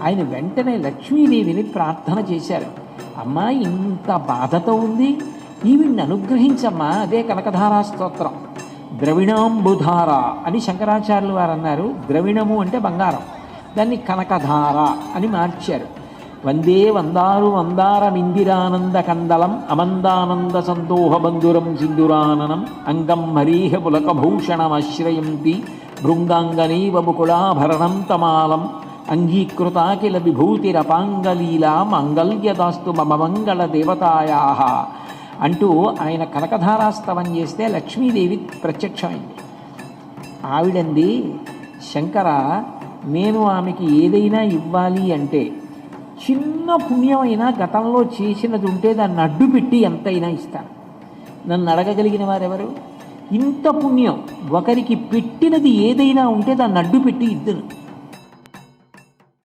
ఆయన వెంటనే లక్ష్మీదేవిని ప్రార్థన చేశారు. అమ్మా, ఇంత బాధతో ఉంది, ఈవిడ్ని అనుగ్రహించమ్మా. అదే కనకధారా స్తోత్రం. ద్రవిణాంబుధార అని శంకరాచార్యులు వారు అన్నారు. ద్రవిణము అంటే బంగారం, దాన్ని కనకధార అని మార్చారు. వందే వందారు వందారమిందిరానంద కందలం అమందానంద సందోహ బంధురం సింధురాననం అంగం హరీహ పులకభూషణమాశ్రయంతి భృంగాంగనైవ ముకుళాభరణం తమాలం అంగీకృతాకిల విభూతిరపాంగలీలా మాంగళ్యదాస్తు మమ మంగళ దేవతాయా అంటూ ఆయన కనకధారాస్తవం చేస్తే లక్ష్మీదేవి ప్రత్యక్షమైంది. ఆవిడంది, శంకర, నేను ఆమెకి ఏదైనా ఇవ్వాలి అంటే చిన్న పుణ్యమైనా గతంలో చేసినది ఉంటే దాన్ని అడ్డుపెట్టి ఎంతైనా ఇస్తాను. నన్ను అడగగలిగిన వారెవరు? ఇంత పుణ్యం ఒకరికి పెట్టినది ఏదైనా ఉంటే దాన్ని అడ్డుపెట్టి ఇద్దును.